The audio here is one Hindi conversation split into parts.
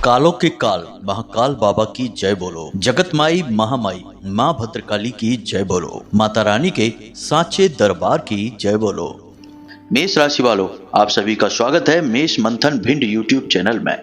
कालों के काल महाकाल बाबा की जय बोलो। जगत माई महामाई माँ भद्रकाली की जय बोलो। माता रानी के सांचे दरबार की जय बोलो। मेष राशि वालों, आप सभी का स्वागत है मेष मंथन भिंड यूट्यूब चैनल में।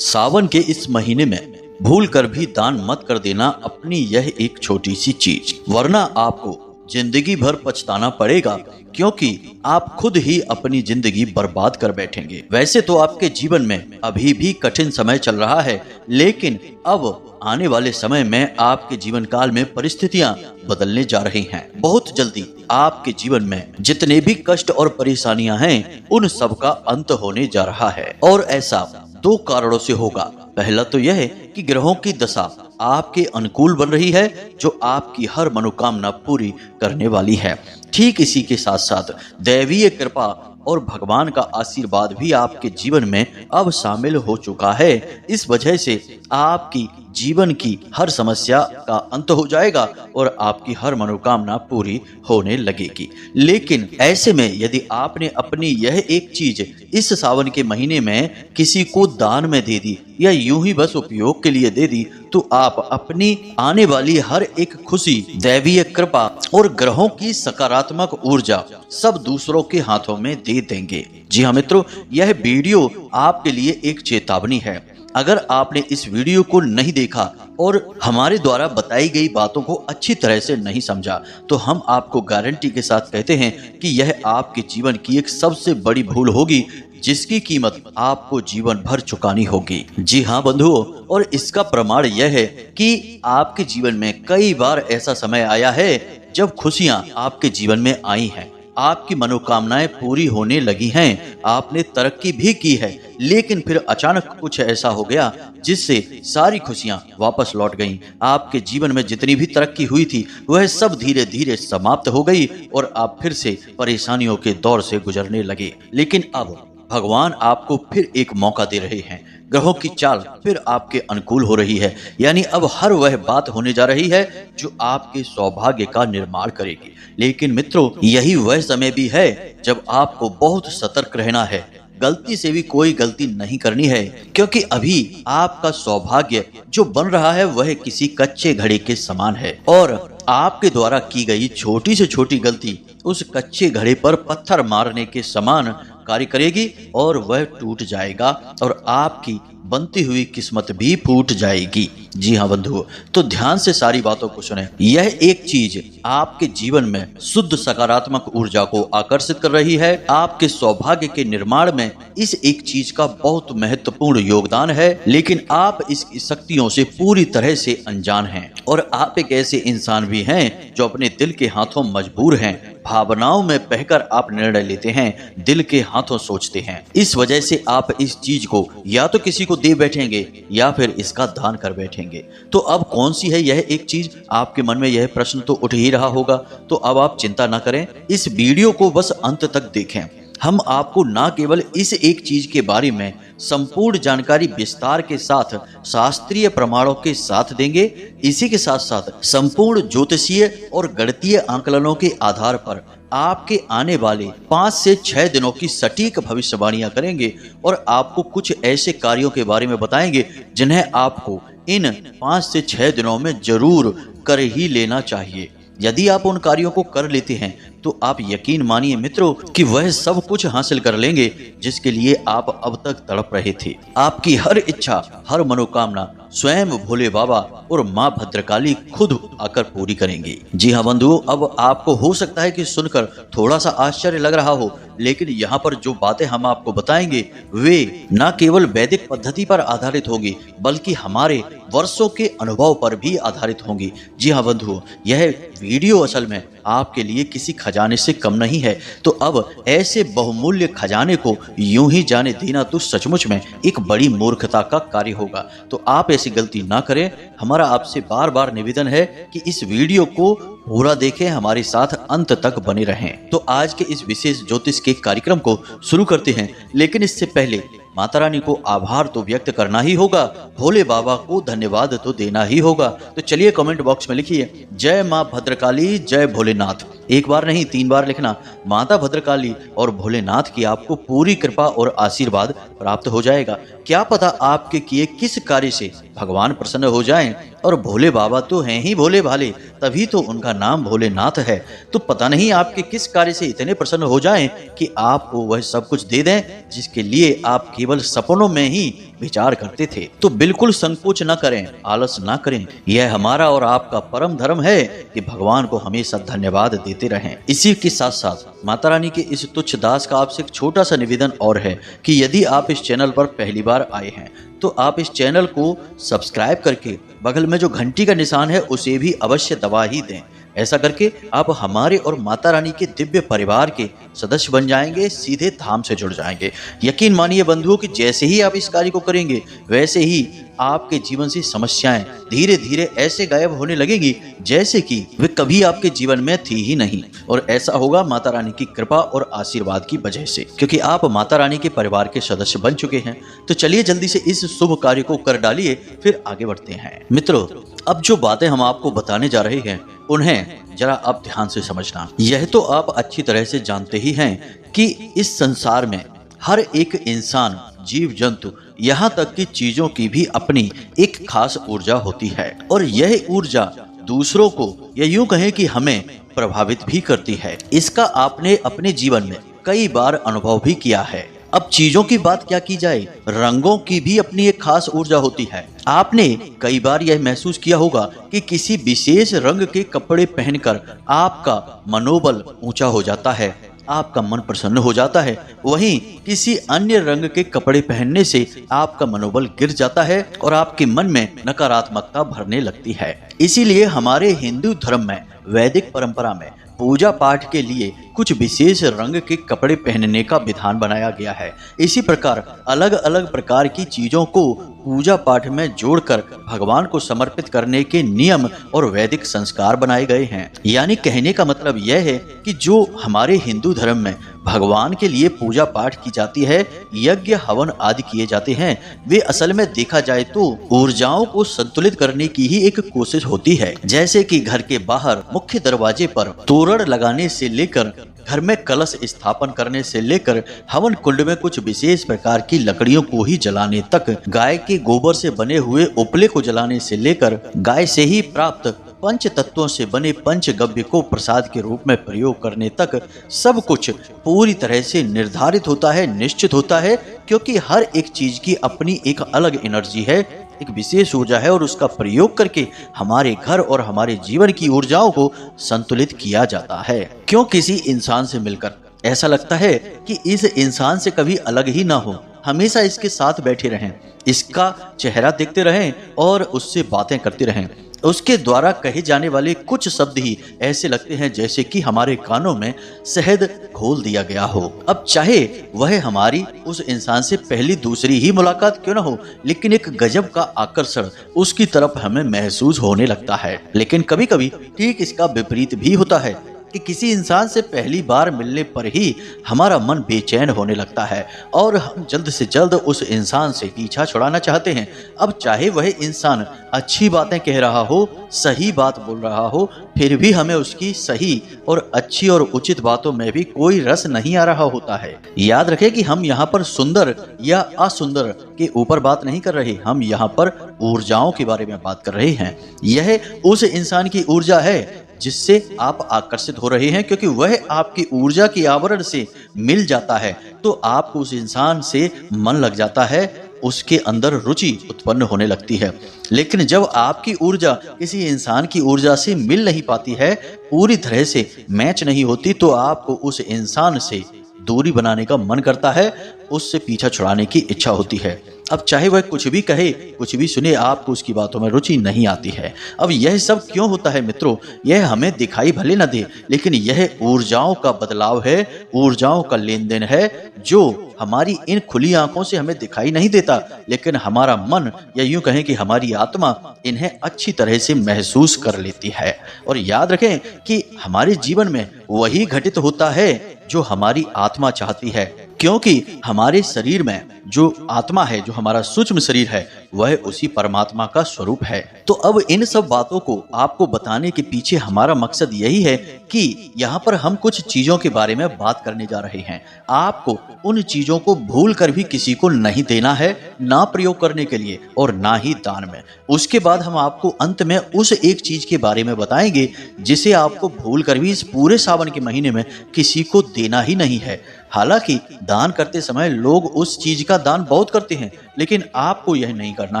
सावन के इस महीने में भूल कर भी दान मत कर देना अपनी यह एक छोटी सी चीज, वरना आपको जिंदगी भर पछताना पड़ेगा, क्योंकि आप खुद ही अपनी जिंदगी बर्बाद कर बैठेंगे। वैसे तो आपके जीवन में अभी भी कठिन समय चल रहा है, लेकिन अब आने वाले समय में आपके जीवन काल में परिस्थितियां बदलने जा रही हैं। बहुत जल्दी आपके जीवन में जितने भी कष्ट और परेशानियां हैं, उन सब का अंत होने जा रहा है, और ऐसा दो कारणों से होगा। पहला तो यह है कि ग्रहों की दशा आपके अनुकूल बन रही है, जो आपकी हर मनोकामना पूरी करने वाली है। ठीक इसी के साथ साथ दैवीय कृपा और भगवान का आशीर्वाद भी आपके जीवन में अब शामिल हो चुका है। इस वजह से आपकी जीवन की हर समस्या का अंत हो जाएगा और आपकी हर मनोकामना पूरी होने लगेगी। लेकिन ऐसे में यदि आपने अपनी यह एक चीज इस सावन के महीने में किसी को दान में दे दी या यूं ही बस उपयोग के लिए दे दी, तो आप अपनी आने वाली हर एक खुशी, दैवीय कृपा और ग्रहों की सकारात्मक ऊर्जा सब दूसरों के हाथों में दे देंगे। जी हाँ मित्रों, यह वीडियो आपके लिए एक चेतावनी है। अगर आपने इस वीडियो को नहीं देखा और हमारे द्वारा बताई गई बातों को अच्छी तरह से नहीं समझा, तो हम आपको गारंटी के साथ कहते हैं कि यह आपके जीवन की एक सबसे बड़ी भूल होगी, जिसकी कीमत आपको जीवन भर चुकानी होगी। जी हाँ बंधुओं, और इसका प्रमाण यह है कि आपके जीवन में कई बार ऐसा समय आया है जब खुशियां आपके जीवन में आई हैं, आपकी मनोकामनाएं पूरी होने लगी हैं, आपने तरक्की भी की है, लेकिन फिर अचानक कुछ ऐसा हो गया जिससे सारी खुशियां वापस लौट गईं। आपके जीवन में जितनी भी तरक्की हुई थी वह सब धीरे धीरे समाप्त हो गई और आप फिर से परेशानियों के दौर से गुजरने लगे। लेकिन अब भगवान आपको फिर एक मौका दे रहे हैं। ग्रहों की चाल फिर आपके अनुकूल हो रही है, यानी अब हर वह बात होने जा रही है जो आपके सौभाग्य का निर्माण करेगी। लेकिन मित्रों, यही वह समय भी है जब आपको बहुत सतर्क रहना है, गलती से भी कोई गलती नहीं करनी है, क्योंकि अभी आपका सौभाग्य जो बन रहा है वह किसी कच्चे घड़े के समान है, और आपके द्वारा की गई छोटी से छोटी गलती उस कच्चे घड़े पर पत्थर मारने के समान कार्य करेगी और वह टूट जाएगा और आपकी बनती हुई किस्मत भी फूट जाएगी। जी हाँ बंधुओं, तो ध्यान से सारी बातों को सुने। यह एक चीज आपके जीवन में शुद्ध सकारात्मक ऊर्जा को आकर्षित कर रही है। आपके सौभाग्य के निर्माण में इस एक चीज का बहुत महत्वपूर्ण योगदान है, लेकिन आप इसकी शक्तियों से पूरी तरह से अनजान हैं, और आप एक ऐसे इंसान भी हैं जो अपने दिल के हाथों मजबूर हैं। भावनाओं में बहकर आप निर्णय लेते हैं, दिल के हाथों सोचते हैं। इस वजह से आप इस चीज को या तो किसी को दे बैठेंगे या फिर इसका दान कर बैठेंगे। तो अब कौन सी है यह एक चीज? आपके मन में यह प्रश्न तो उठ ही रहा होगा। तो अब आप चिंता ना करें, इस वीडियो को बस अंत तक देखें। हम आपको न केवल इस एक चीज के बारे में संपूर्ण जानकारी विस्तार के साथ शास्त्रीय प्रमाणों के साथ देंगे, इसी के साथ साथ संपूर्ण ज्योतिषीय और गणितीय आंकलनों के आधार पर आपके आने वाले 5 से 6 दिनों की सटीक भविष्यवाणियां करेंगे, और आपको कुछ ऐसे कार्यों के बारे में बताएंगे जिन्हें आपको इन 5 से 6 दिनों में जरूर कर ही लेना चाहिए। यदि आप उन कार्यों को कर लेते हैं तो आप यकीन मानिए मित्रों कि वह सब कुछ हासिल कर लेंगे जिसके लिए आप अब तक तड़प रहे थे। आपकी हर इच्छा, हर मनोकामना स्वयं भोले बाबा और माँ भद्रकाली खुद आकर पूरी करेंगी। जी हाँ बंधुओं, अब आपको हो सकता है कि सुनकर थोड़ा सा आश्चर्य लग रहा हो, लेकिन यहाँ पर जो बातें हम आपको बताएंगे वे न केवल वैदिक पद्धति पर आधारित होगी, बल्कि हमारे वर्षों के अनुभव पर भी आधारित होंगी। जी हाँ बंधुओं, यह वीडियो असल में आपके लिए किसी खजाने से कम नहीं है। तो अब ऐसे बहुमूल्य खजाने को यूं ही जाने देना तो सचमुच में एक बड़ी मूर्खता का कार्य होगा। तो आप ऐसी गलती ना करें। हमारा आपसे बार बार निवेदन है कि इस वीडियो को पूरा देखें, हमारे साथ अंत तक बने रहें। तो आज के इस विशेष ज्योतिष के कार्यक्रम को शुरू करते हैं, लेकिन इससे पहले माता रानी को आभार तो व्यक्त करना ही होगा, भोले बाबा को धन्यवाद तो देना ही होगा। तो चलिए कमेंट बॉक्स में लिखिए जय माँ भद्रकाली, जय भोलेनाथ। एक बार नहीं 3 बार लिखना। माता भद्रकाली और भोलेनाथ की आपको पूरी कृपा और आशीर्वाद प्राप्त हो जाएगा। क्या पता आपके किए किस कार्य से भगवान प्रसन्न हो जाएं। और भोले बाबा तो हैं ही भोले भाले, तभी तो उनका नाम भोलेनाथ है। तो पता नहीं आपके किस कार्य से इतने प्रसन्न हो जाएं कि आपको वह सब कुछ दे दें जिसके लिए आप केवल सपनों में ही विचार करते थे। तो बिल्कुल संकोच न करें, आलस न करें। यह हमारा और आपका परम धर्म है कि भगवान को हमेशा धन्यवाद देते रहें। इसी के साथ साथ माता रानी के इस तुच्छ दास का आपसे एक छोटा सा निवेदन और है कि यदि आप इस चैनल पर पहली बार आए हैं तो आप इस चैनल को सब्सक्राइब करके बगल में जो घंटी का निशान है उसे भी अवश्य दबा ही दें। ऐसा करके आप हमारे और माता रानी के दिव्य परिवार के सदस्य बन जाएंगे, सीधे धाम से जुड़ जाएंगे। यकीन मानिए बंधुओं कि जैसे ही आप इस कार्य को करेंगे वैसे ही आपके जीवन से समस्याएं धीरे धीरे ऐसे गायब होने लगेंगी जैसे कि वे कभी आपके जीवन में थी ही नहीं। और ऐसा होगा माता रानी की कृपा और आशीर्वाद की वजह से, क्योंकि आप माता रानी के परिवार के सदस्य बन चुके हैं। तो चलिए जल्दी से इस शुभ कार्य को कर डालिए, फिर आगे बढ़ते हैं। मित्रों, अब जो बातें हम आपको बताने जा रहे हैं उन्हें जरा आप ध्यान से समझना। यह तो आप अच्छी तरह से जानते ही हैं कि इस संसार में हर एक इंसान, जीव जंतु, यहाँ तक कि चीजों की भी अपनी एक खास ऊर्जा होती है और यह ऊर्जा दूसरों को या यूं कहें कि हमें प्रभावित भी करती है। इसका आपने अपने जीवन में कई बार अनुभव भी किया है। अब चीजों की बात क्या की जाए, रंगों की भी अपनी एक खास ऊर्जा होती है। आपने कई बार यह महसूस किया होगा कि किसी विशेष रंग के कपड़े पहनकर आपका मनोबल ऊंचा हो जाता है, आपका मन प्रसन्न हो जाता है। वहीं किसी अन्य रंग के कपड़े पहनने से आपका मनोबल गिर जाता है और आपके मन में नकारात्मकता भरने लगती है। इसीलिए हमारे हिंदू धर्म में, वैदिक परंपरा में पूजा पाठ के लिए कुछ विशेष रंग के कपड़े पहनने का विधान बनाया गया है। इसी प्रकार अलग अलग प्रकार की चीजों को पूजा पाठ में जोड़कर भगवान को समर्पित करने के नियम और वैदिक संस्कार बनाए गए हैं। यानी कहने का मतलब यह है कि जो हमारे हिंदू धर्म में भगवान के लिए पूजा पाठ की जाती है, यज्ञ हवन आदि किए जाते हैं, वे असल में देखा जाए तो ऊर्जाओं को संतुलित करने की ही एक कोशिश होती है। जैसे कि घर के बाहर मुख्य दरवाजे पर तोरण लगाने से लेकर घर में कलश स्थापन करने से लेकर हवन कुंड में कुछ विशेष प्रकार की लकड़ियों को ही जलाने तक, गाय के गोबर से बने हुए उपले को जलाने से लेकर गाय से ही प्राप्त पंच तत्वों से बने पंचगव्य को प्रसाद के रूप में प्रयोग करने तक सब कुछ पूरी तरह से निर्धारित होता है, निश्चित होता है। क्योंकि हर एक चीज की अपनी एक अलग एनर्जी है, एक विशेष ऊर्जा है और उसका प्रयोग करके हमारे घर और हमारे जीवन की ऊर्जाओं को संतुलित किया जाता है। क्यों किसी इंसान से मिलकर ऐसा लगता है कि इस इंसान से कभी अलग ही ना हो, हमेशा इसके साथ बैठे रहें, इसका चेहरा देखते रहें और उससे बातें करते रहें। उसके द्वारा कहे जाने वाले कुछ शब्द ही ऐसे लगते हैं जैसे कि हमारे कानों में शहद घोल दिया गया हो। अब चाहे वह हमारी उस इंसान से पहली दूसरी ही मुलाकात क्यों न हो, लेकिन एक गजब का आकर्षण उसकी तरफ हमें महसूस होने लगता है। लेकिन कभी कभी ठीक इसका विपरीत भी होता है कि किसी इंसान से पहली बार मिलने पर ही हमारा मन बेचैन होने लगता है और हम जल्द से जल्द उस इंसान से पीछा छुड़ाना चाहते हैं। अब चाहे वह इंसान अच्छी बातें कह रहा हो, सही बात बोल रहा हो, फिर भी हमें उसकी सही और अच्छी और उचित बातों में भी कोई रस नहीं आ रहा होता है। याद रखें कि हम यहाँ पर सुंदर या असुंदर के ऊपर बात नहीं कर रहे, हम यहाँ पर ऊर्जाओं के बारे में बात कर रहे हैं। यह उस इंसान की ऊर्जा है जिससे आप आकर्षित हो रहे हैं, क्योंकि वह आपकी ऊर्जा के आवरण से मिल जाता है तो आपको उस इंसान से मन लग जाता है, उसके अंदर रुचि उत्पन्न होने लगती है। लेकिन जब आपकी ऊर्जा किसी इंसान की ऊर्जा से मिल नहीं पाती है, पूरी तरह से मैच नहीं होती, तो आपको उस इंसान से दूरी बनाने का मन करता है, उससे पीछा छुड़ाने की इच्छा होती है। अब चाहे वह कुछ भी कहे, कुछ भी सुने, आपको उसकी बातों में रुचि नहीं आती है। अब यह सब क्यों होता है मित्रों? यह हमें दिखाई भले न दे, लेकिन यह ऊर्जाओं का बदलाव है, ऊर्जाओं का लेन देन है, जो हमारी इन खुली आंखों से हमें दिखाई नहीं देता, लेकिन हमारा मन या यूं कहें कि हमारी आत्मा इन्हें अच्छी तरह से महसूस कर लेती है। और याद रखें कि हमारे जीवन में वही घटित होता है जो हमारी आत्मा चाहती है, क्योंकि हमारे शरीर में जो आत्मा है, जो हमारा सूक्ष्म शरीर है, वह उसी परमात्मा का स्वरूप है। तो अब इन सब बातों को आपको बताने के पीछे हमारा मकसद यही है कि यहाँ पर हम कुछ चीजों के बारे में बात करने जा रहे हैं। आपको उन चीजों को भूल कर भी किसी को नहीं देना है, ना प्रयोग करने के लिए और ना ही दान में। उसके बाद हम आपको अंत में उस एक चीज के बारे में बताएंगे जिसे आपको भूल कर भी इस पूरे सावन के महीने में किसी को देना ही नहीं है। हालांकि दान करते समय लोग उस चीज का दान बहुत करते हैं, लेकिन आपको यह नहीं करना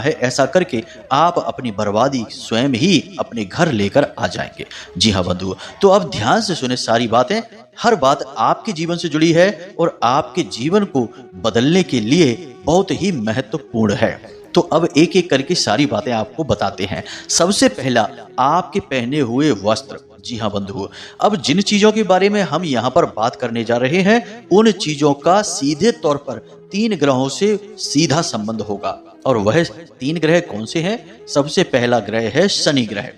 है। ऐसा करके आप अपनी बर्बादी स्वयं ही अपने घर लेकर आ जाएंगे। जी हाँ बंधुओं, तो अब ध्यान से सुने सारी बातें। हर बात आपके जीवन से जुड़ी है और आपके जीवन को बदलने के लिए बहुत ही महत्वपूर्ण है। तो अब एक एक करके सारी बातें आपको बताते हैं। सबसे पहला, आपके पहने हुए वस्त्र। जी हाँ बंधुओं, अब जिन चीजों के बारे में हम यहाँ पर बात करने जा रहे हैं, उन चीजों का सीधे तौर पर 3 ग्रहों से सीधा संबंध होगा। और वह 3 ग्रह कौन से हैं? सबसे पहला ग्रह है शनि ग्रह।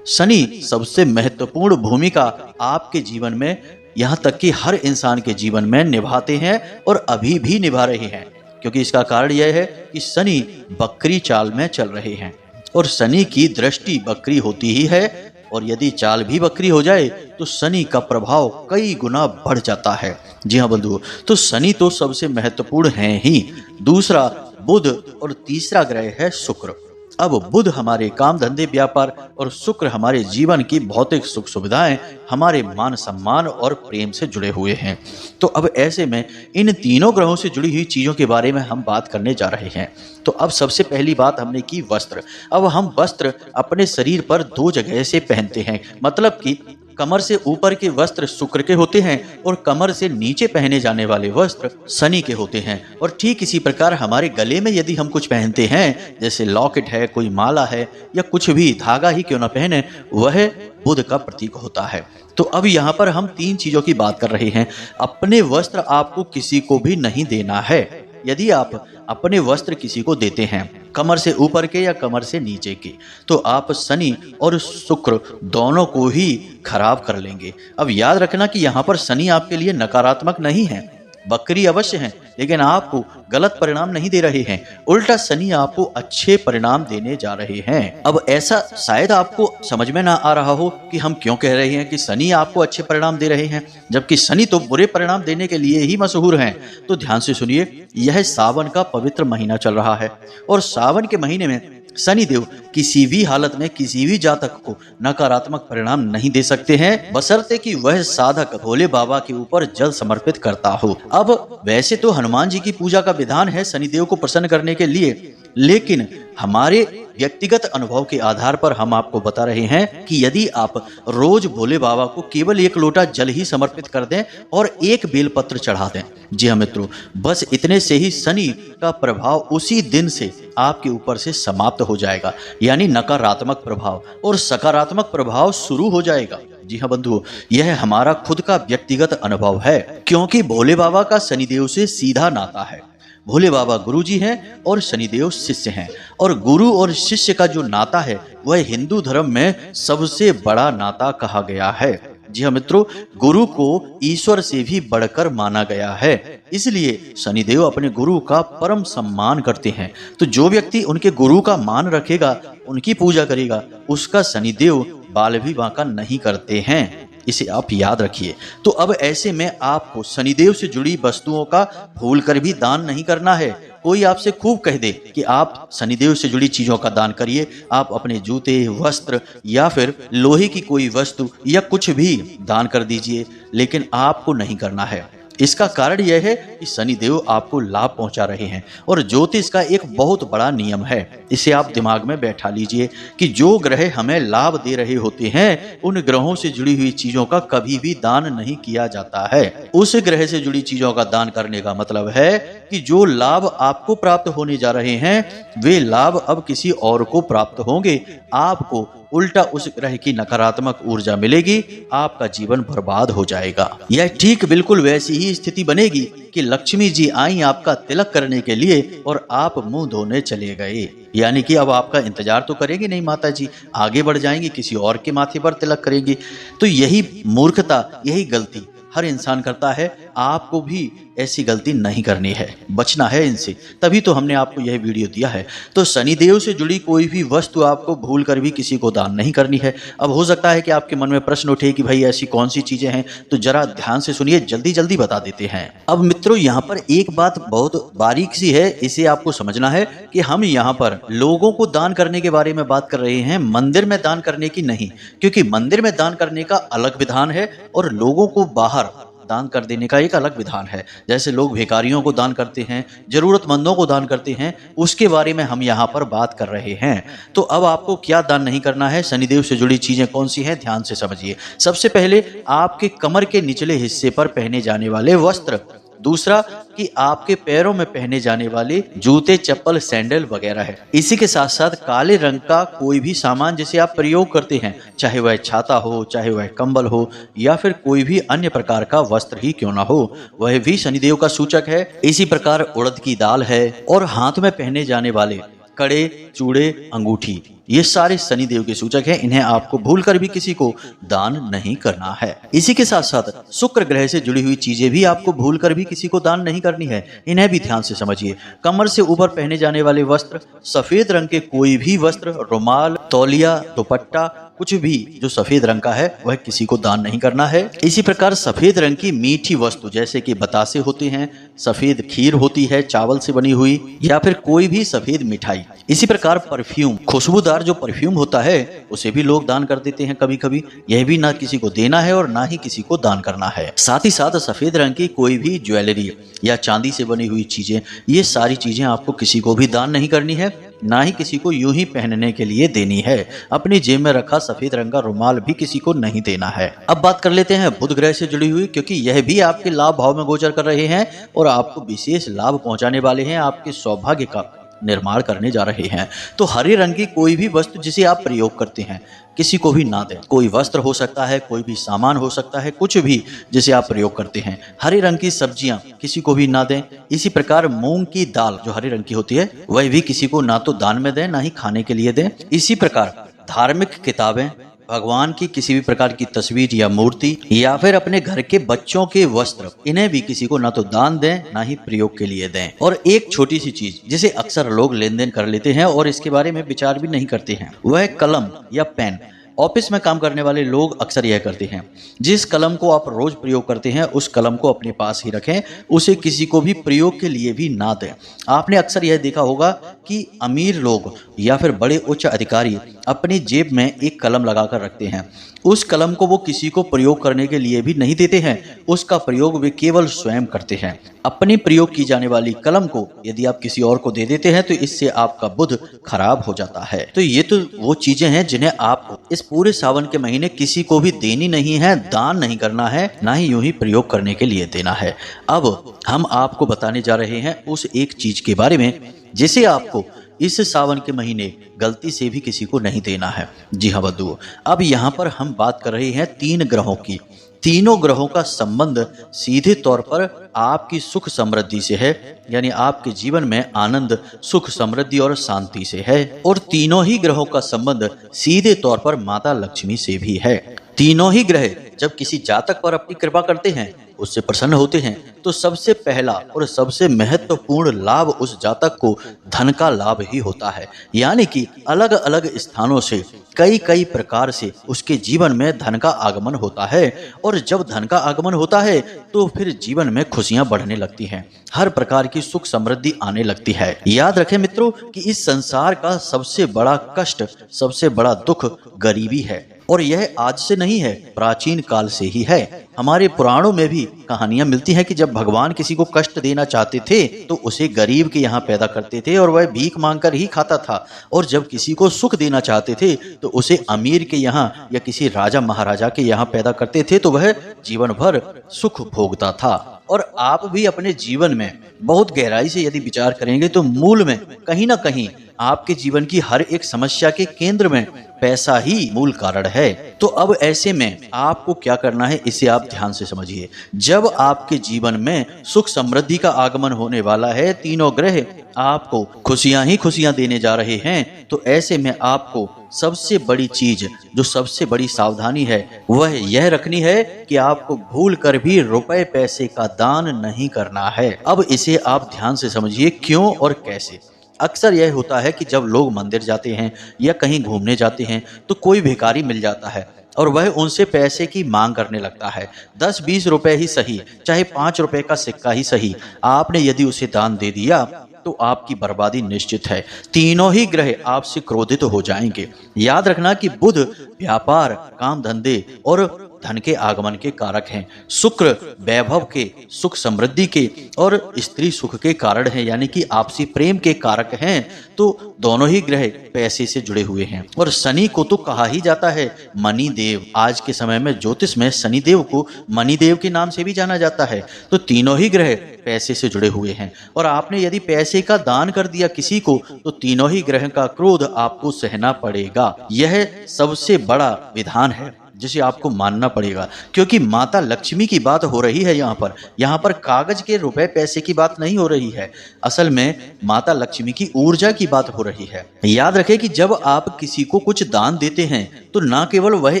शनि सबसे महत्वपूर्ण भूमिका आपके जीवन में, यहाँ तक कि हर इंसान के जीवन में निभाते हैं और अभी भी निभा रहे हैं। क्योंकि इसका कारण यह है कि शनि बकरी चाल में चल रहे हैं और शनि की दृष्टि बकरी होती ही है। और यदि चाल भी बकरी हो जाए तो शनि का प्रभाव कई गुना बढ़ जाता है। जी हाँ बंधुओं, तो शनि तो सबसे महत्वपूर्ण है ही। दूसरा बुध और तीसरा ग्रह है शुक्र। अब बुध हमारे काम धंधे व्यापार और शुक्र हमारे जीवन की भौतिक सुख सुविधाएं, हमारे मान सम्मान और प्रेम से जुड़े हुए हैं। तो अब ऐसे में इन तीनों ग्रहों से जुड़ी हुई चीजों के बारे में हम बात करने जा रहे हैं। तो अब सबसे पहली बात हमने की वस्त्र। अब हम वस्त्र अपने शरीर पर 2 जगह से पहनते हैं। मतलब कि कमर से ऊपर के वस्त्र शुक्र के होते हैं और कमर से नीचे पहने जाने वाले वस्त्र शनि के होते हैं। और ठीक इसी प्रकार हमारे गले में यदि हम कुछ पहनते हैं, जैसे लॉकेट है, कोई माला है या कुछ भी धागा ही क्यों ना पहने, वह बुध का प्रतीक होता है। तो अब यहाँ पर हम 3 चीजों की बात कर रहे हैं। अपने वस्त्र आपको किसी को भी नहीं देना है। यदि आप अपने वस्त्र किसी को देते हैं, कमर से ऊपर के या कमर से नीचे के, तो आप शनि और शुक्र दोनों को ही खराब कर लेंगे। अब याद रखना कि यहाँ पर शनि आपके लिए नकारात्मक नहीं है, बकरी अवश्य है, लेकिन आपको गलत परिणाम नहीं दे रहे हैं। उल्टा शनि आपको अच्छे परिणाम देने जा रहे हैं। अब ऐसा शायद आपको समझ में ना आ रहा हो कि हम क्यों कह रहे हैं कि शनि आपको अच्छे परिणाम दे रहे हैं, जबकि शनि तो बुरे परिणाम देने के लिए ही मशहूर हैं। तो ध्यान से सुनिए, यह सावन का पवित्र महीना चल रहा है और सावन के महीने में शनिदेव किसी भी हालत में किसी भी जातक को नकारात्मक परिणाम नहीं दे सकते हैं, बशर्ते कि वह साधक भोले बाबा के ऊपर जल समर्पित करता हो। अब वैसे तो हनुमान जी की पूजा का विधान है शनिदेव को प्रसन्न करने के लिए, लेकिन हमारे व्यक्तिगत अनुभव के आधार पर हम आपको बता रहे हैं कि यदि आप रोज भोले बाबा को केवल 1 लोटा जल ही समर्पित कर दें और 1 बेलपत्र चढ़ा दें, जी हाँ मित्रों, बस इतने से ही शनि का प्रभाव उसी दिन से आपके ऊपर से समाप्त हो जाएगा। यानी नकारात्मक प्रभाव और सकारात्मक प्रभाव शुरू हो जाएगा। जी हाँ बंधुओं, यह हमारा खुद का व्यक्तिगत अनुभव है, क्योंकि भोले बाबा का शनिदेव से सीधा नाता है। भोले बाबा गुरु जी हैं और शनिदेव शिष्य हैं, और गुरु और शिष्य का जो नाता है वह हिंदू धर्म में सबसे बड़ा नाता कहा गया है। जी हाँ मित्रों, गुरु को ईश्वर से भी बढ़कर माना गया है, इसलिए शनिदेव अपने गुरु का परम सम्मान करते हैं। तो जो व्यक्ति उनके गुरु का मान रखेगा, उनकी पूजा करेगा, उसका शनिदेव बाल भी बांका नहीं करते हैं। इसे आप याद रखिए। तो अब ऐसे में आपको शनिदेव से जुड़ी वस्तुओं का भूल कर भी दान नहीं करना है। कोई आपसे खूब कह दे कि आप शनिदेव से जुड़ी चीजों का दान करिए, आप अपने जूते, वस्त्र या फिर लोहे की कोई वस्तु या कुछ भी दान कर दीजिए, लेकिन आपको नहीं करना है। इसका कारण यह है कि शनिदेव आपको लाभ पहुंचा रहे हैं और ज्योतिष का एक बहुत बड़ा नियम है, इसे आप दिमाग में बैठा लीजिए कि जो ग्रह हमें लाभ दे रहे होते हैं, उन ग्रहों से जुड़ी हुई चीजों का कभी भी दान नहीं किया जाता है। उस ग्रह से जुड़ी चीजों का दान करने का मतलब है कि जो लाभ आपको प्राप्त होने जा रहे हैं, वे लाभ अब किसी और को प्राप्त होंगे। आपको उल्टा उस ग्रह की नकारात्मक ऊर्जा मिलेगी, आपका जीवन बर्बाद हो जाएगा। यह ठीक बिल्कुल वैसी ही स्थिति बनेगी कि लक्ष्मी जी आई आपका तिलक करने के लिए और आप मुंह धोने चले गए। यानी कि अब आपका इंतजार तो करेंगे नहीं माता जी, आगे बढ़ जाएंगे, किसी और के माथे पर तिलक करेंगी। तो यही मूर्खता, यही गलती हर इंसान करता है। आपको भी ऐसी गलती नहीं करनी है, बचना है इनसे। तभी तो हमने आपको यह वीडियो दिया है। तो शनिदेव से जुड़ी कोई भी वस्तु आपको भूल कर भी किसी को दान नहीं करनी है। अब हो सकता है कि आपके मन में प्रश्न उठे कि भाई ऐसी कौन सी चीजें हैं, तो जरा ध्यान से सुनिए, जल्दी जल्दी बता देते हैं। अब मित्रों, यहाँ पर एक बात बहुत बारीक सी है, इसे आपको समझना है कि हम यहाँ पर लोगों को दान करने के बारे में बात कर रहे हैं, मंदिर में दान करने की नहीं। क्योंकि मंदिर में दान करने का अलग विधान है और लोगों को बाहर दान कर देने का एक अलग विधान है। जैसे लोग भिखारियों को दान करते हैं, जरूरतमंदों को दान करते हैं, उसके बारे में हम यहाँ पर बात कर रहे हैं। तो अब आपको क्या दान नहीं करना है, शनिदेव से जुड़ी चीजें कौन सी हैं, ध्यान से समझिए। सबसे पहले आपके कमर के निचले हिस्से पर पहने जाने वाले वस्त्र। दूसरा कि आपके पैरों में पहने जाने वाले जूते, चप्पल, सैंडल वगैरह है। इसी के साथ साथ काले रंग का कोई भी सामान जिसे आप प्रयोग करते हैं, चाहे वह छाता हो, चाहे वह कंबल हो, या फिर कोई भी अन्य प्रकार का वस्त्र ही क्यों ना हो, वह भी शनिदेव का सूचक है। इसी प्रकार उड़द की दाल है और हाथ में पहने जाने वाले कड़े, चूड़े, अंगूठी, ये सारे शनिदेव के सूचक हैं। इन्हें आपको भूलकर भी किसी को दान नहीं करना है। इसी के साथ साथ शुक्र ग्रह से जुड़ी हुई चीजें भी आपको भूलकर भी किसी को दान नहीं करनी है। इन्हें भी ध्यान से समझिए। कमर से ऊपर पहने जाने वाले वस्त्र, सफेद रंग के कोई भी वस्त्र, रुमाल, तौलिया, दुपट्टा, कुछ भी जो सफेद रंग का है वह किसी को दान नहीं करना है। इसी प्रकार सफेद रंग की मीठी वस्तु जैसे कि बतासे होते हैं, सफेद खीर होती है चावल से बनी हुई, या फिर कोई भी सफेद मिठाई। इसी प्रकार परफ्यूम, खुशबूदार जो परफ्यूम होता है उसे भी लोग दान कर देते हैं कभी कभी। यह भी ना किसी को देना है और ना ही किसी को दान करना है। साथ ही साथ सफेद रंग की कोई भी ज्वेलरी या चांदी से बनी हुई चीजें, ये सारी चीजें आपको किसी को भी दान नहीं करनी है, ना ही किसी को यूं ही पहनने के लिए देनी है। अपनी जेब में रखा सफेद रंग का रुमाल भी किसी को नहीं देना है। अब बात कर लेते हैं बुध ग्रह से जुड़ी हुई, क्योंकि यह भी आपके लाभ भाव में गोचर कर रहे हैं और आपको विशेष लाभ पहुंचाने वाले हैं, आपके सौभाग्य का निर्माण करने जा रहे हैं। तो हरे रंग की कोई भी वस्तु जिसे आप प्रयोग करते हैं किसी को भी ना दें। कोई वस्त्र हो सकता है, कोई भी सामान हो सकता है, कुछ भी जिसे आप प्रयोग करते हैं। हरे रंग की सब्जियां किसी को भी ना दें। इसी प्रकार मूंग की दाल जो हरे रंग की होती है वह भी किसी को ना तो दान में दें, ना ही खाने के लिए दें। इसी प्रकार धार्मिक किताबें, भगवान की किसी भी प्रकार की तस्वीर या मूर्ति, या फिर अपने घर के बच्चों के वस्त्र, इन्हें भी किसी को ना तो दान दें, ना ही प्रयोग के लिए दें। और एक छोटी सी चीज जिसे अक्सर लोग लेन देन कर लेते हैं और इसके बारे में विचार भी नहीं करते हैं, वह कलम या पेन। ऑफिस में काम करने वाले लोग अक्सर यह करते हैं, जिस कलम को आप रोज प्रयोग करते हैं उस कलम को अपने पास ही रखें, उसे किसी को भी प्रयोग के लिए भी ना दें। आपने अक्सर यह देखा होगा कि अमीर लोग या फिर बड़े उच्च अधिकारी अपनी जेब में एक कलम लगाकर रखते हैं। उस कलम को वो किसी को प्रयोग करने के लिए भी नहीं देते हैं, उसका प्रयोग वे केवल स्वयं करते हैं। अपनी प्रयोग की जाने वाली कलम को यदि आप किसी और को दे देते हैं तो इससे आपका बुध खराब हो जाता है। तो ये तो वो चीजें हैं जिन्हें आपको इस पूरे सावन के महीने किसी को भी देनी नहीं है, दान नहीं करना है, ना ही यूं ही प्रयोग करने के लिए देना है। अब हम आपको बताने जा रहे हैं उस एक चीज के बारे में जिसे आपको इस सावन के महीने गलती से भी किसी को नहीं देना है। जी हाँ बंधुओं, अब यहाँ पर हम बात कर रहे हैं 3 ग्रहों की। तीनों ग्रहों का संबंध सीधे तौर पर आपकी सुख समृद्धि से है, यानी आपके जीवन में आनंद, सुख, समृद्धि और शांति से है। और तीनों ही ग्रहों का संबंध सीधे तौर पर माता लक्ष्मी से भी है। तीनों ही ग्रह जब किसी जातक पर अपनी कृपा करते हैं, उससे प्रसन्न होते हैं, तो सबसे पहला और सबसे महत्वपूर्ण लाभ उस जातक को धन का लाभ ही होता है। यानी कि अलग अलग स्थानों से कई प्रकार से उसके जीवन में धन का आगमन होता है। और जब धन का आगमन होता है तो फिर जीवन में खुशियां बढ़ने लगती हैं, हर प्रकार की सुख समृद्धि आने लगती है। याद रखें मित्रों कि इस संसार का सबसे बड़ा कष्ट, सबसे बड़ा दुख गरीबी है। और यह आज से नहीं है, प्राचीन काल से ही है। हमारे पुराणों में भी कहानियां मिलती हैं कि जब भगवान किसी को कष्ट देना चाहते थे तो उसे गरीब के यहाँ पैदा करते थे और वह भीख मांगकर ही खाता था। और जब किसी को सुख देना चाहते थे तो उसे अमीर के यहाँ या किसी राजा महाराजा के यहाँ पैदा करते थे, तो वह जीवन भर सुख भोगता था। और आप भी अपने जीवन में बहुत गहराई से यदि विचार करेंगे तो मूल में कहीं ना कहीं आपके जीवन की हर एक समस्या के केंद्र में पैसा ही मूल कारण है। तो अब ऐसे में आपको क्या करना है, इसे आप ध्यान से समझिए। जब आपके जीवन में सुख समृद्धि का आगमन होने वाला है, तीनों ग्रह आपको खुशियां ही खुशियां देने जा रहे हैं, तो ऐसे में आपको सबसे बड़ी चीज, जो सबसे बड़ी सावधानी है, वह यह रखनी है कि आपको भूल कर भी रुपए पैसे का दान नहीं करना है। अब इसे आप ध्यान से समझिए, क्यों और कैसे। अक्सर यह होता है कि जब लोग मंदिर जाते हैं या कहीं घूमने जाते हैं तो कोई भिखारी मिल जाता है और वह उनसे पैसे की मांग करने लगता है। 10-20 रुपए ही सही, चाहे 5 रुपए का सिक्का ही सही, आपने यदि उसे दान दे दिया तो आपकी बर्बादी निश्चित है। तीनों ही ग्रह आपसे क्रोधित हो जाएंगे। याद रखना कि बुध व्यापार, काम धंधे और धन के आगमन के कारक हैं। शुक्र वैभव के, सुख समृद्धि के और स्त्री सुख के कारण हैं, यानी कि आपसी प्रेम के कारक हैं। तो दोनों ही ग्रह पैसे से जुड़े हुए हैं। और शनि को तो कहा ही जाता है मणि देव। आज के समय में ज्योतिष में शनि देव को मणि देव के नाम से भी जाना जाता है। तो तीनों ही ग्रह पैसे से जुड़े हुए हैं और आपने यदि पैसे का दान कर दिया किसी को तो तीनों ही ग्रह का क्रोध आपको सहना पड़ेगा। यह सबसे बड़ा विधान है जिसे आपको मानना पड़ेगा, क्योंकि माता लक्ष्मी की बात हो रही है। यहाँ पर कागज के रुपए पैसे की बात नहीं हो रही है। असल में माता लक्ष्मी की ऊर्जा की बात हो रही है। याद रखें कि जब आप किसी को कुछ दान देते हैं तो न केवल वह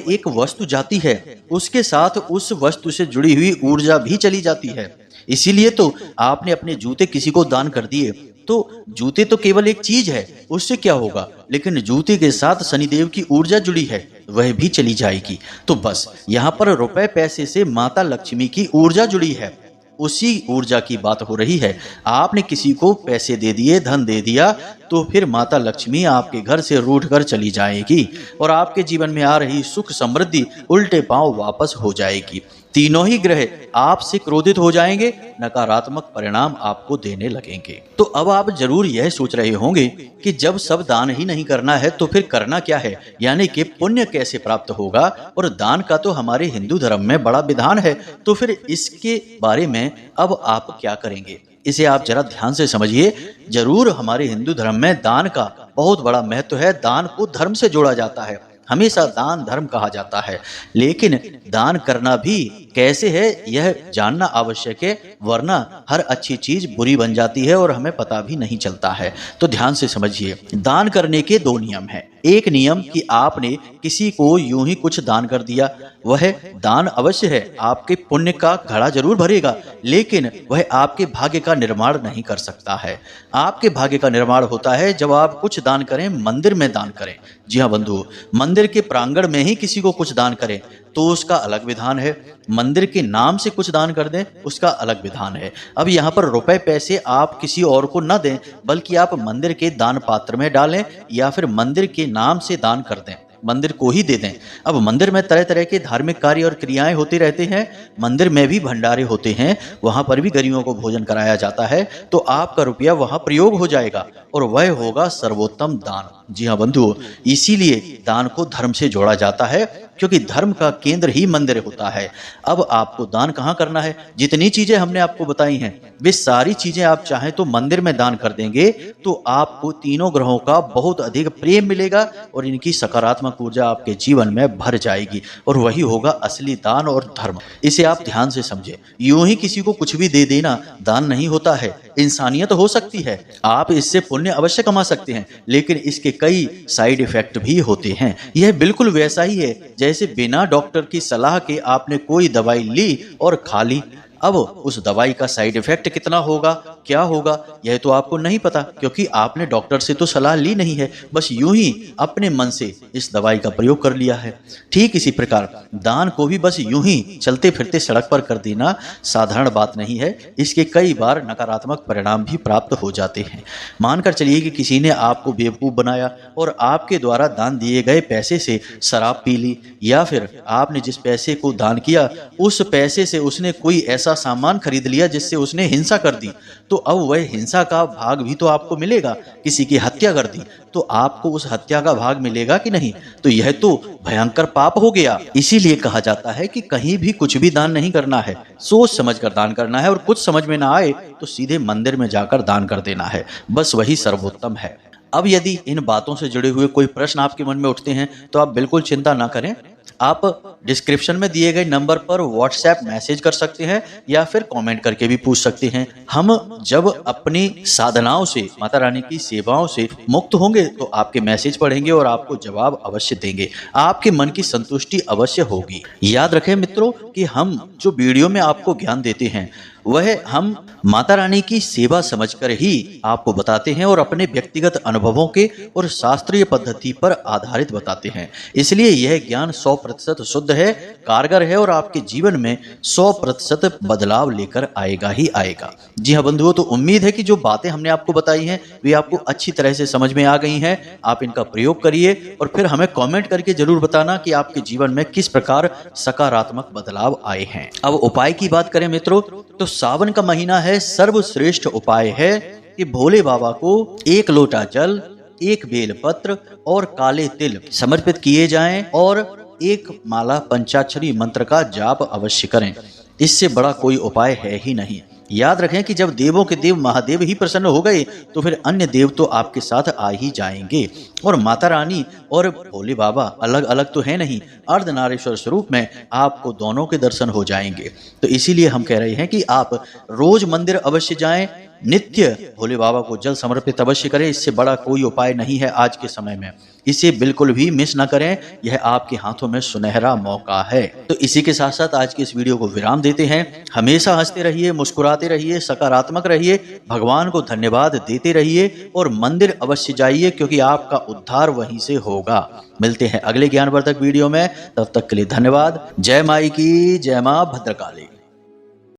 एक वस्तु जाती है, उसके साथ उस वस्तु से जुड़ी हुई ऊर्जा भी चली जाती है। इसीलिए तो आपने अपने जूते किसी को दान कर दिए, तो जूते तो केवल एक चीज है, उससे क्या होगा, लेकिन जूते के साथ शनिदेव की ऊर्जा जुड़ी है, वह भी चली जाएगी। तो बस यहाँ पर रुपए पैसे से माता लक्ष्मी की ऊर्जा जुड़ी है, उसी ऊर्जा की बात हो रही है। आपने किसी को पैसे दे दिए, धन दे दिया, तो फिर माता लक्ष्मी आपके घर से रूठ कर चली जाएगी और आपके जीवन में आ रही सुख समृद्धि उल्टे पांव वापस हो जाएगी। तीनों ही ग्रह आपसे क्रोधित हो जाएंगे, नकारात्मक परिणाम आपको देने लगेंगे। तो अब आप जरूर यह सोच रहे होंगे कि जब सब दान ही नहीं करना है तो फिर करना क्या है, यानी कि पुण्य कैसे प्राप्त होगा। और दान का तो हमारे हिंदू धर्म में बड़ा विधान है, तो फिर इसके बारे में अब आप क्या करेंगे, इसे आप जरा ध्यान से समझिए। जरूर हमारे हिंदू धर्म में दान का बहुत बड़ा महत्व है। दान को धर्म से जोड़ा जाता है, हमेशा दान धर्म कहा जाता है, लेकिन दान करना भी कैसे है यह जानना आवश्यक है, वरना हर अच्छी चीज बुरी बन जाती है और हमें पता भी नहीं चलता है। तो ध्यान से समझिए, दान करने के 2 नियम हैं। एक नियम कि आपने किसी को यूं ही कुछ दान कर दिया, वह दान अवश्य है, आपके पुण्य का घड़ा जरूर भरेगा, लेकिन वह आपके भाग्य का निर्माण नहीं कर सकता है। आपके भाग्य का निर्माण होता है जब आप कुछ दान करें, मंदिर में दान करें। जी हाँ बंधु, मंदिर के प्रांगण में ही किसी को कुछ दान करें तो उसका अलग विधान है। मंदिर के नाम से कुछ दान कर दें, उसका अलग विधान है। अब यहाँ पर रुपए पैसे आप किसी और को न दें, बल्कि आप मंदिर के दान पात्र में डालें या फिर मंदिर के नाम से दान कर दें, मंदिर को ही दे दें। अब मंदिर में तरह तरह के धार्मिक कार्य और क्रियाएं होते रहते हैं, मंदिर में भी भंडारे होते हैं, वहां पर भी गरीबों को भोजन कराया जाता है, तो आपका रुपया वहां प्रयोग हो जाएगा और वह होगा सर्वोत्तम दान। जी हाँ बंधुओं, इसीलिए दान को धर्म से जोड़ा जाता है, क्योंकि धर्म का केंद्र ही मंदिर होता है। अब आपको दान कहाँ करना है, जितनी चीजें हमने आपको बताई हैं वे सारी चीजें आप चाहें तो मंदिर में दान कर देंगे तो आपको तीनों ग्रहों का बहुत अधिक प्रेम मिलेगा और इनकी सकारात्मक ऊर्जा आपके जीवन में भर जाएगी और वही होगा असली दान और धर्म। इसे आप ध्यान से समझे। यूं ही किसी को कुछ भी दे देना दान नहीं होता है। इंसानियत हो सकती है, आप इससे पुण्य अवश्य कमा सकते हैं, लेकिन इसके कई साइड इफेक्ट भी होते हैं। यह बिल्कुल वैसा ही है जैसे बिना डॉक्टर की सलाह के आपने कोई दवाई ली और खा ली। अब उस दवाई का साइड इफेक्ट कितना होगा, क्या होगा, यह तो आपको नहीं पता, क्योंकि आपने डॉक्टर से तो सलाह ली नहीं है, बस यूं ही अपने मन से इस दवाई का प्रयोग कर लिया है। ठीक इसी प्रकार दान को भी बस यूं ही चलते फिरते सड़क पर कर देना साधारण बात नहीं है। इसके कई बार नकारात्मक परिणाम भी प्राप्त हो जाते हैं। मानकर चलिए कि किसी ने आपको बेवकूफ़ बनाया और आपके द्वारा दान दिए गए पैसे से शराब पी ली, या फिर आपने जिस पैसे को दान किया उस पैसे से उसने कोई ऐसा सामान खरीद लिया जिससे उसने हिंसा कर दी, तो अब वह हिंसा का भाग भी तो आपको मिलेगा। किसी की हत्या कर दी तो आपको उस हत्या का भाग मिलेगा कि नहीं, तो यह तो भयंकर पाप हो गया। इसीलिए कहा जाता है कि कहीं भी कुछ भी दान नहीं करना है, सोच समझ कर दान करना है, और कुछ समझ में ना आए तो सीधे मंदिर में जाकर दान कर देना है, बस वही सर्वोत्तम है। अब यदि इन बातों से जुड़े हुए कोई प्रश्न आपके मन में उठते हैं तो आप बिल्कुल चिंता ना करें। आप डिस्क्रिप्शन में दिए गए नंबर पर व्हाट्सएप मैसेज कर सकते हैं या फिर कमेंट करके भी पूछ सकते हैं। हम जब अपनी साधनाओं से, माता रानी की सेवाओं से मुक्त होंगे तो आपके मैसेज पढ़ेंगे और आपको जवाब अवश्य देंगे। आपके मन की संतुष्टि अवश्य होगी। याद रखें मित्रों कि हम जो वीडियो में आपको ज्ञान देते हैं वह हम माता रानी की सेवा समझकर ही आपको बताते हैं और अपने व्यक्तिगत अनुभवों के और शास्त्रीय पद्धति पर आधारित बताते हैं। इसलिए यह ज्ञान 100% शुद्ध है, कारगर है और आपके जीवन में 100% बदलाव लेकर आएगा ही आएगा। जी हाँ बंधुओं, तो उम्मीद है कि जो बातें हमने आपको बताई हैं वे आपको अच्छी तरह से समझ में आ गई हैं। आप इनका प्रयोग करिए और फिर हमें कमेंट करके जरूर बताना कि आपके जीवन में किस प्रकार सकारात्मक बदलाव आए हैं। अब उपाय की बात करें मित्रों, तो सावन का महीना है, सर्वश्रेष्ठ उपाय है कि भोले बाबा को 1 लोटा जल, 1 बेलपत्र और काले तिल समर्पित किए जाएं और 1 माला पंचाक्षरी मंत्र का जाप अवश्य करें। इससे बड़ा कोई उपाय है ही नहीं। याद रखें कि जब देवों के देव महादेव ही प्रसन्न हो गए तो फिर अन्य देव तो आपके साथ आ ही जाएंगे। और माता रानी और भोले बाबा अलग अलग तो है नहीं, अर्धनारीश्वर स्वरूप में आपको दोनों के दर्शन हो जाएंगे। तो इसीलिए हम कह रहे हैं कि आप रोज मंदिर अवश्य जाएं, नित्य भोले बाबा को जल समर्पित अवश्य करें। इससे बड़ा कोई उपाय नहीं है आज के समय में। इसे बिल्कुल भी मिस ना करें, यह आपके हाथों में सुनहरा मौका है। तो इसी के साथ साथ आज के इस वीडियो को विराम देते हैं। हमेशा हंसते रहिए, मुस्कुराते रहिए, सकारात्मक रहिए, भगवान को धन्यवाद देते रहिए और मंदिर अवश्य जाइए क्योंकि आपका उद्धार वहीं से होगा। मिलते हैं अगले ज्ञानवर्धक वीडियो में, तब तक के लिए धन्यवाद। जय माई की, जय मां भद्रकाली।